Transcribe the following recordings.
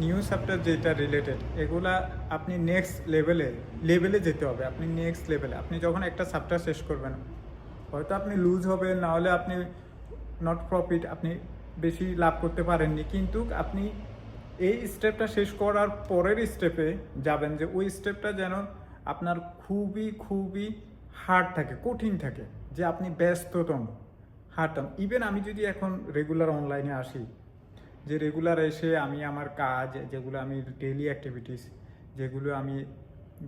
New সাবটা যেটা related, এগুলা আপনি নেক্সট লেভেলে যেতে হবে। আপনি নেক্সট লেভেলে আপনি যখন একটা সাবটা শেষ করবেন, হয়তো আপনি লুজ হবে, না হলে আপনি নট প্রফিট, আপনি বেশি লাভ করতে পারেননি, কিন্তু আপনি এই স্টেপটা শেষ করার পরের স্টেপে যাবেন, যে ওই স্টেপটা যেন আপনার খুবই খুবই হার্ড থাকে, কঠিন থাকে, যে আপনি ব্যস্ততম হাঁটতাম। ইভেন আমি যদি এখন রেগুলার অনলাইনে আসি, যে রেগুলার এসে আমি আমার কাজ, যেগুলো আমি ডেইলি অ্যাক্টিভিটিস, যেগুলো আমি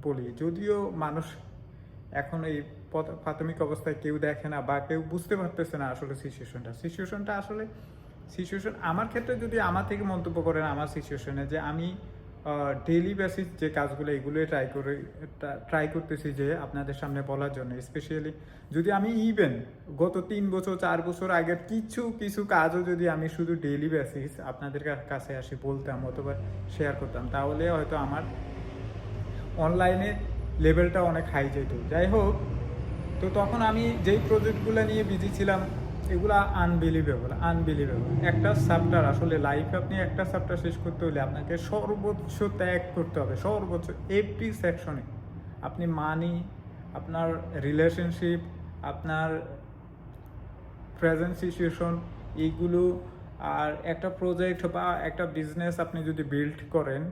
বলি, যদিও মানুষ এখন এই প্রাথমিক অবস্থায় কেউ দেখে না বা কেউ বুঝতে পারতেছে না আসলে সিচুয়েশন আমার ক্ষেত্রে, যদি আমার থেকে মন্তব্য করেন আমার সিচুয়েশনে, যে আমি ডেইলি বেসিস যে কাজগুলো এগুলোই ট্রাই করতেছি যে আপনাদের সামনে বলার জন্য। স্পেশালি যদি আমি ইভেন গত 3 বছর 4 বছর আগের কিছু কাজও যদি আমি শুধু ডেইলি বেসিস আপনাদের কাছে আসি বলতাম অথবা শেয়ার করতাম, তাহলে হয়তো আমার অনলাইনে লেভেলটা অনেক হাই যেত। যাই হোক, তো তখন আমি যেই প্রজেক্টগুলো নিয়ে বিজি ছিলাম, এগুলো আনবিলিভেবল। একটা সাবটার আসলে লাইফে আপনি একটা সাবটা শেষ করতে হলে আপনাকে সর্বোচ্চ ত্যাগ করতে হবে, সর্বোচ্চ এভরি সেকশনে। আপনি মানি, আপনার রিলেশনশিপ, আপনার প্রেজেন্ট সিচুয়েশন, এইগুলো, আর একটা প্রজেক্ট বা একটা বিজনেস আপনি যদি বিল্ড করেন,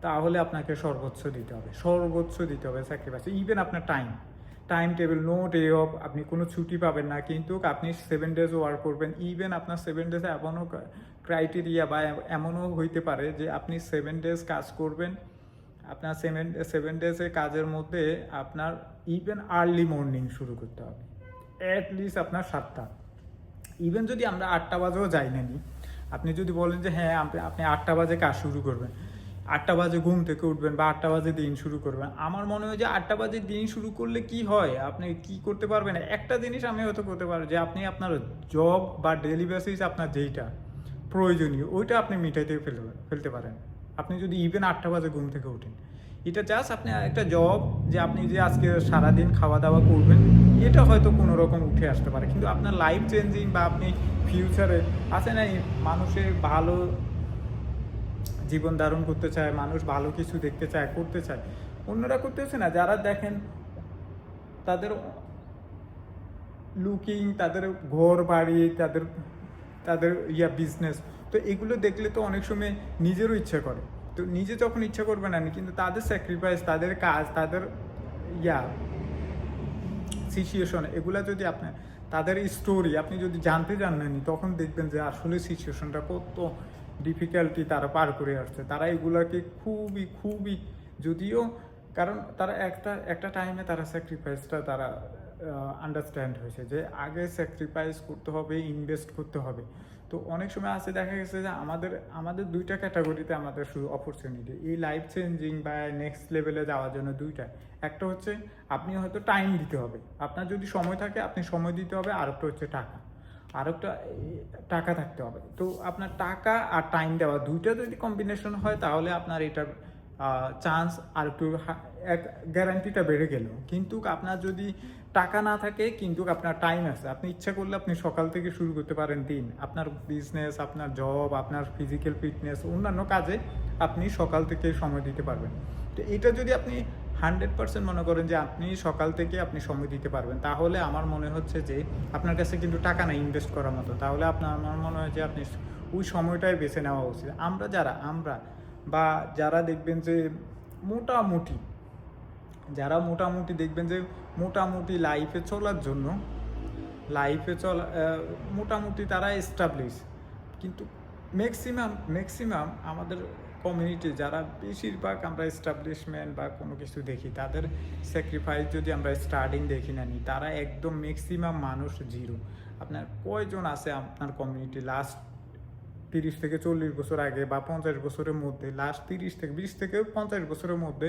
তাহলে আপনাকে সর্বোচ্চ দিতে হবে স্যাক্রিফাইস। ইভেন আপনার time table, no day off, আপনি কোনো ছুটি পাবেন না, কিন্তু আপনি 7 ডেজ ওয়ার্ক করবেন। ইভেন আপনার 7 ডেজে এমনও ক্রাইটেরিয়া বা এমনও হইতে পারে যে আপনি 7 ডেজ কাজ করবেন, আপনার 7 ডেজে কাজের মধ্যে আপনার ইভেন আর্লি মর্নিং শুরু করতে হবে, অ্যাটলিস্ট আপনার 7টা। ইভেন যদি আমরা 8টা বাজেও যাই না নি, আপনি যদি বলেন যে হ্যাঁ আপনি 8টা বাজে কাজ শুরু করবেন, 8টা বাজে ঘুম থেকে উঠবেন বা 8টা বাজে দিন শুরু করবেন, আমার মনে হয় যে 8টা বাজে দিন শুরু করলে কি হয়, আপনি কি করতে পারবেন? একটা জিনিস আমি হয়তো করতে পারবো, যে আপনি আপনার জব বা ডেলি বেসিস আপনার যেইটা প্রয়োজনীয় ওইটা আপনি মিটাইতে ফেলতে পারেন। আপনি যদি ইভেন 8টা বাজে ঘুম থেকে উঠেন, এটা জাস্ট আপনি একটা জব, যে আপনি যে আজকে সারাদিন খাওয়া দাওয়া করবেন, এটা হয়তো কোনো রকম উঠে আসতে পারে, কিন্তু আপনার লাইফ চেঞ্জিং বা আপনি ফিউচারে আছে না, মানুষের ভালো জীবন ধারণ করতে চায়, মানুষ ভালো কিছু দেখতে চায়, করতে চায়, অন্যরা করতেছে না। যারা দেখেন তাদের লুকিং, তাদের ঘর বাড়ি, তাদের তাদের বিজনেস, তো এগুলো দেখলে তো অনেক সময় নিজেরও ইচ্ছা করে। তো নিজে যখন ইচ্ছা করবে না, কিন্তু তাদের স্যাক্রিফাইস, তাদের কাজ, তাদের ইয়া সিচুয়েশন, এগুলা যদি আপনার তাদের স্টোরি আপনি যদি জানতে জানেনি, তখন দেখবেন যে আসলে সিচুয়েশনটা কত ডিফিকাল্টি তারা পার করে আসছে। তারা এগুলাকে খুবই খুবই, যদিও কারণ তারা একটা টাইমে তারা স্যাক্রিফাইসটা তারা আন্ডারস্ট্যান্ড হয়েছে, যে আগে স্যাক্রিফাইস করতে হবে, ইনভেস্ট করতে হবে। তো অনেক সময় আছে দেখা গেছে যে আমাদের দুইটা ক্যাটাগরিতে আমাদের শুধু অপরচুনিটি, এই লাইফ চেঞ্জিং বা নেক্সট লেভেলে যাওয়ার জন্য দুইটা। একটা হচ্ছে আপনি হয়তো টাইম দিতে হবে, আপনার যদি সময় থাকে আপনি সময় দিতে হবে, আর একটা হচ্ছে টাকা থাকতে হবে। তো আপনার টাকা আর টাইম দেওয়া দুইটা যদি কম্বিনেশন হয়, তাহলে আপনার এটার চান্স আর একটু গ্যারান্টিটা বেড়ে গেল। কিন্তু আপনার যদি টাকা না থাকে কিন্তু আপনার টাইম আছে, আপনি ইচ্ছা করলে আপনি সকাল থেকে শুরু করতে পারেন দিন, আপনার বিজনেস, আপনার জব, আপনার ফিজিক্যাল ফিটনেস, অন্যান্য কাজে আপনি সকাল থেকে সময় দিতে পারবেন। তো এটা যদি আপনি 100% মনে করেন যে আপনি সকাল থেকে আপনি সময় দিতে পারবেন, তাহলে আমার মনে হচ্ছে যে আপনার কাছে কিন্তু টাকা না ইনভেস্ট করার মতো, তাহলে আমার মনে হয় যে আপনি ওই সময়টাই বেছে নেওয়া উচিত। আমরা বা যারা দেখবেন যে মোটামুটি দেখবেন যে মোটামুটি লাইফে চলা মোটামুটি তারা এস্টাবলিশ, কিন্তু ম্যাক্সিমাম আমাদের কমিউনিটি যারা বেশিরভাগ আমরা এস্টাবলিশমেন্ট বা কোনো কিছু দেখি, তাদের স্যাক্রিফাইস যদি আমরা স্টার্টিং দেখি না নি, তারা একদম ম্যাক্সিমাম মানুষ জিরো। আপনার কয়জন আছে আপনার কমিউনিটি লাস্ট 30 থেকে 40 বছর আগে বা 50 বছরের মধ্যে, লাস্ট 20 থেকে 50 বছরের মধ্যে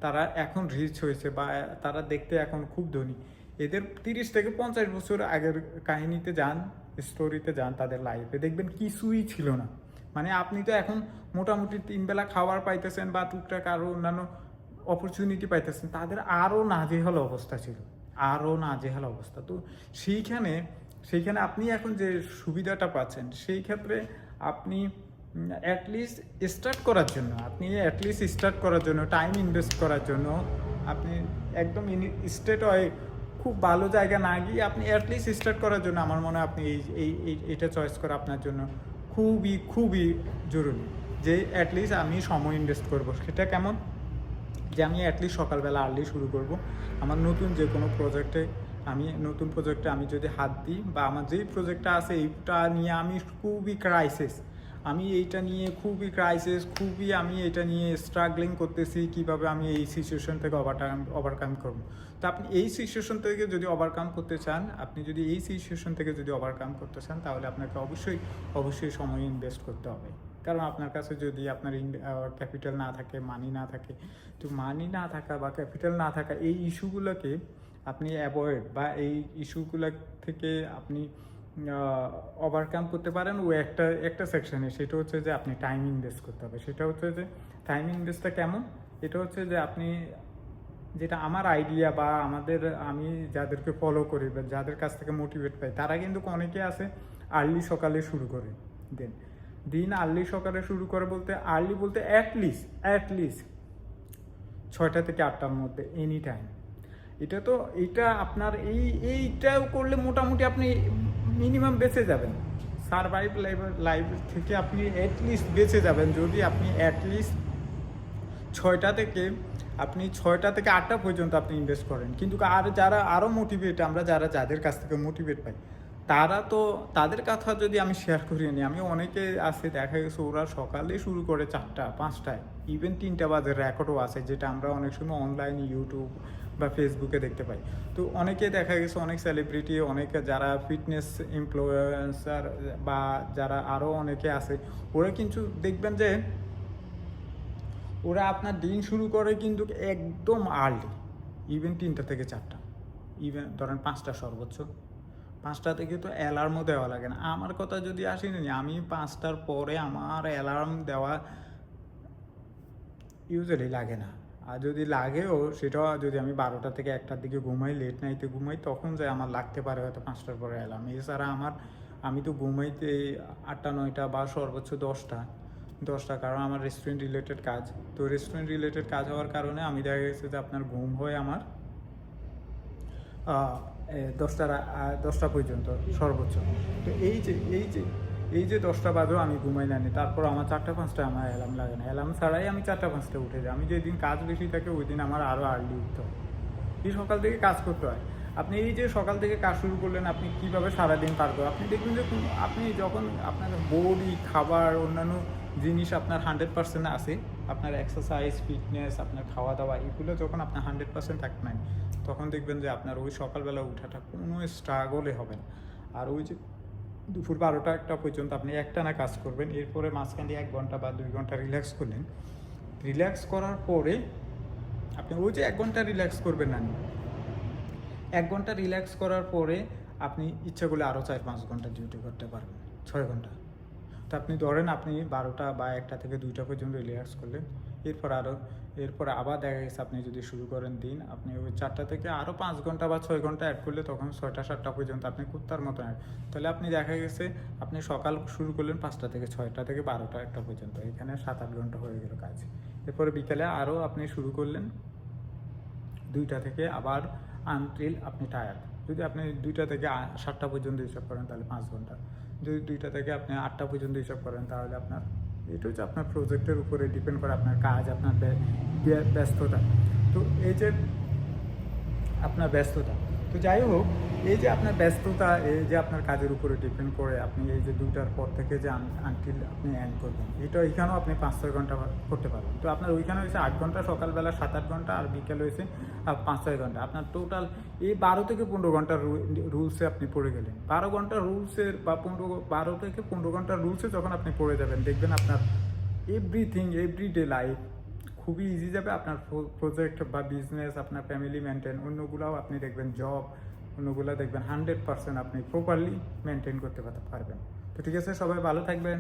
তারা এখন রিচ হয়েছে বা তারা দেখতে এখন খুব ধনী? এদের 30 থেকে 50 বছর আগের কাহিনীতে যান, স্টোরিতে যান, তাদের লাইফে দেখবেন কিছুই ছিল না। মানে আপনি তো এখন মোটামুটি 3 বেলা খাবার পাইতেছেন বা টুকটাক আরও অন্যান্য অপরচুনিটি পাইতেছেন, তাদের আরও নাজেহাল অবস্থা ছিল, তো সেইখানে আপনি এখন যে সুবিধাটা পাচ্ছেন, সেই ক্ষেত্রে আপনি অ্যাটলিস্ট স্টার্ট করার জন্য, আপনি অ্যাটলিস্ট স্টার্ট করার জন্য, টাইম ইনভেস্ট করার জন্য, আপনি একদম স্টেট হয় খুব ভালো জায়গা না গিয়ে আপনি অ্যাটলিস্ট স্টার্ট করার জন্য আমার মনে হয় আপনি এইটা চয়েস করা আপনার জন্য খুবই খুবই জরুরি। যে অ্যাটলিস্ট আমি সময় ইনভেস্ট করব, সেটা কেমন? যে আমি অ্যাটলিস্ট সকালবেলা আর্লি শুরু করব আমার নতুন যে কোনো প্রজেক্টে। আমি নতুন প্রজেক্টে আমি যদি হাত দিই, বা আমার যেই প্রজেক্টটা আছে এইটা নিয়ে আমি খুবই ক্রাইসিস, আমি এইটা নিয়ে খুবই ক্রাইসিস, খুবই আমি এটা নিয়ে স্ট্রাগলিং করতেছি কীভাবে আমি এই সিচুয়েশন থেকে ওভারকাম করবো। তো আপনি এই সিচুয়েশন থেকে যদি ওভারকাম করতে চান, আপনি যদি এই সিচুয়েশন থেকে যদি ওভারকাম করতে চান, তাহলে আপনাকে অবশ্যই সময় ইনভেস্ট করতে হবে। কারণ আপনার কাছে যদি আপনার ক্যাপিটাল না থাকে, মানি না থাকে, তো মানি না থাকা বা ক্যাপিটাল না থাকা এই ইস্যুগুলোকে আপনি অ্যাভয়েড, বা এই ইস্যুগুলো থেকে আপনি ওভারকাম করতে পারেন ও একটা সেকশনে। সেটা হচ্ছে যে আপনি টাইম ইনভেস্ট করতে হবে। সেটা হচ্ছে যে টাইম ইনভেস্টটা কেমন? এটা হচ্ছে যে আপনি যেটা আমার আইডিয়া, বা আমি যাদেরকে ফলো করি বা যাদের কাছ থেকে মোটিভেট পাই, তারা কিন্তু অনেকে আছে আর্লি সকালে শুরু করে দিন আর্লি সকালে শুরু করে, বলতে আর্লি বলতে অ্যাটলিস্ট 6টা থেকে 8টার মধ্যে এনি টাইম। এটা আপনার এইটাও করলে মোটামুটি আপনি মিনিমাম বেঁচে যাবেন, সারভাইভ লাইফ থেকে আপনি অ্যাটলিস্ট বেঁচে যাবেন যদি আপনি অ্যাটলিস্ট 6টা থেকে 8টা পর্যন্ত আপনি ইনভেস্ট করেন। কিন্তু যারা আরও মোটিভেট, আমরা যাদের কাছ থেকে মোটিভেট পাই, তাদের কথা যদি আমি শেয়ার করিয়ে নিই, আমি অনেকে আছে দেখা গেছে ওরা সকালে শুরু করে 4টা 5টায়, ইভেন 3টা বাজে রেকর্ডও আছে, যেটা আমরা অনেক সময় অনলাইন ইউটিউব বা ফেসবুকে দেখতে পাই। তো অনেকে দেখা গেছে, অনেক সেলিব্রিটি, অনেকে যারা ফিটনেস ইনফ্লুয়েন্সার বা যারা আরও অনেকে আছে, ওরা কিন্তু দেখবেন যে ওরা আপনার দিন শুরু করে কিন্তু একদম আর্লি, ইভেন 3টা থেকে 4টা, ইভেন ধরেন 5টা সর্বোচ্চ। 5টা থেকে তো অ্যালার্মও দেওয়া লাগে না। আমার কথা যদি আসেনি, আমি 5টার পরে আমার অ্যালার্ম দেওয়া ইউজুয়ালি লাগে না। আর যদি লাগেও, সেটাও যদি আমি 12টা থেকে 1টার দিকে ঘুমাই, লেট নাইটে ঘুমাই, তখন যে আমার লাগতে পারে হয়তো 5টার পরে অ্যালার্ম। এছাড়া আমি তো ঘুমাইতে 8টা 9টা বা সর্বোচ্চ 10টা, কারণ আমার রেস্টুরেন্ট রিলেটেড কাজ। তো রেস্টুরেন্ট রিলেটেড কাজ হওয়ার কারণে আমি দেখা গেছে যে আপনার ঘুম হয় আমার 10টা পর্যন্ত সর্বোচ্চ। তো এই যে 10টা বাজেও আমি ঘুমাই না, তারপর আমার 4টা 5টা আমার অ্যালার্ম লাগে না। অ্যালার্ম ছাড়াই আমি 4টা 5টা উঠে যাই। আমি যেদিন কাজ বেশি থাকে ওই দিন আমার আরও আর্লি উঠতে হয়, এই সকাল থেকে কাজ করতে হয়। আপনি এই যে সকাল থেকে কাজ শুরু করলেন, আপনি কীভাবে সারাদিন পার করবেন? আপনি দেখবেন যে আপনি যখন আপনার বডি, খাবার, অন্যান্য জিনিস আপনার 100% আছে, আপনার এক্সারসাইজ, ফিটনেস, আপনার খাওয়া দাওয়া, এগুলো যখন আপনার 100% থাকবে না, তখন দেখবেন যে আপনার ওই সকালবেলা উঠাটা কোনো স্ট্রাগলে হবে না। আর ওই যে দুপুর 12টা 1টা পর্যন্ত আপনি একটানা কাজ করবেন, এরপরে মাঝখানে 1 ঘন্টা বা 2 ঘন্টা রিল্যাক্স করলেন। রিল্যাক্স করার পরে আপনি ওই যে 1 ঘন্টা রিল্যাক্স করবেন না, 1 ঘন্টা রিল্যাক্স করার পরে আপনি ইচ্ছা করলে আরও 4-5 ঘন্টা ডিউটি করতে পারবেন, 6 ঘন্টা। তো আপনি ধরেন আপনি 12টা বা 1টা থেকে 2টা পর্যন্ত রিল্যাক্স করলেন, এরপরে আবার দেখা গেছে আপনি যদি শুরু করেন দিন, আপনি ওই 4টা থেকে আরও 5 ঘন্টা বা 6 ঘন্টা অ্যাড করলে তখন 6টা 7টা পর্যন্ত আপনি কুত্তার মতো তাহলে আপনি দেখা গেছে আপনি সকাল শুরু করলেন 5টা থেকে 6টা থেকে 12টা 1টা পর্যন্ত, এখানে 7-8 ঘন্টা হয়ে গেল কাজ। এরপরে বিকেলে আরও আপনি শুরু করলেন 2টা থেকে, আবার আনটিল আপনি টায়ার্ড। যদি আপনি 2টা থেকে 7টা পর্যন্ত হিসাব করেন তাহলে 5 ঘন্টা, যদি 2টা থেকে আপনি 8টা পর্যন্ত হিসাব করেন তাহলে আপনার এটা হচ্ছে আপনার প্রজেক্টের উপরে ডিপেন্ড করে, আপনার কাজ, আপনার ব্যস্ততা। তো এই যে আপনার ব্যস্ততা, তো যাই হোক, এই যে আপনার ব্যস্ততা, এই যে আপনার কাজের উপরে ডিপেন্ড করে আপনি এই যে 2টার পর থেকে যে আনটিল আপনি এন্ড করবেন, এখানেও আপনি 5-6 ঘন্টা করতে পারবেন। তো আপনার ওইখানে হয়েছে 8 ঘন্টা, সকালবেলা 7-8 ঘন্টা, আর বিকেল হয়েছে 5-6 ঘন্টা। আপনার টোটাল এই 12 থেকে 15 ঘন্টার রুলসে আপনি পড়ে গেলেন। 12 ঘন্টার রুলসের বা 12 থেকে 15 ঘন্টার রুলসে যখন আপনি পড়ে যাবেন, দেখবেন আপনার এভরিডে লাইফ খুবই ইজি যাবে। আপনার প্রজেক্ট বা বিজনেস, আপনার ফ্যামিলি মেনটেন, অন্যগুলাও আপনি দেখবেন, জব, অন্যগুলো দেখবেন 100% আপনি প্রপারলি মেনটেন করতে পারবেন। তো ঠিক আছে, সবাই ভালো থাকবেন।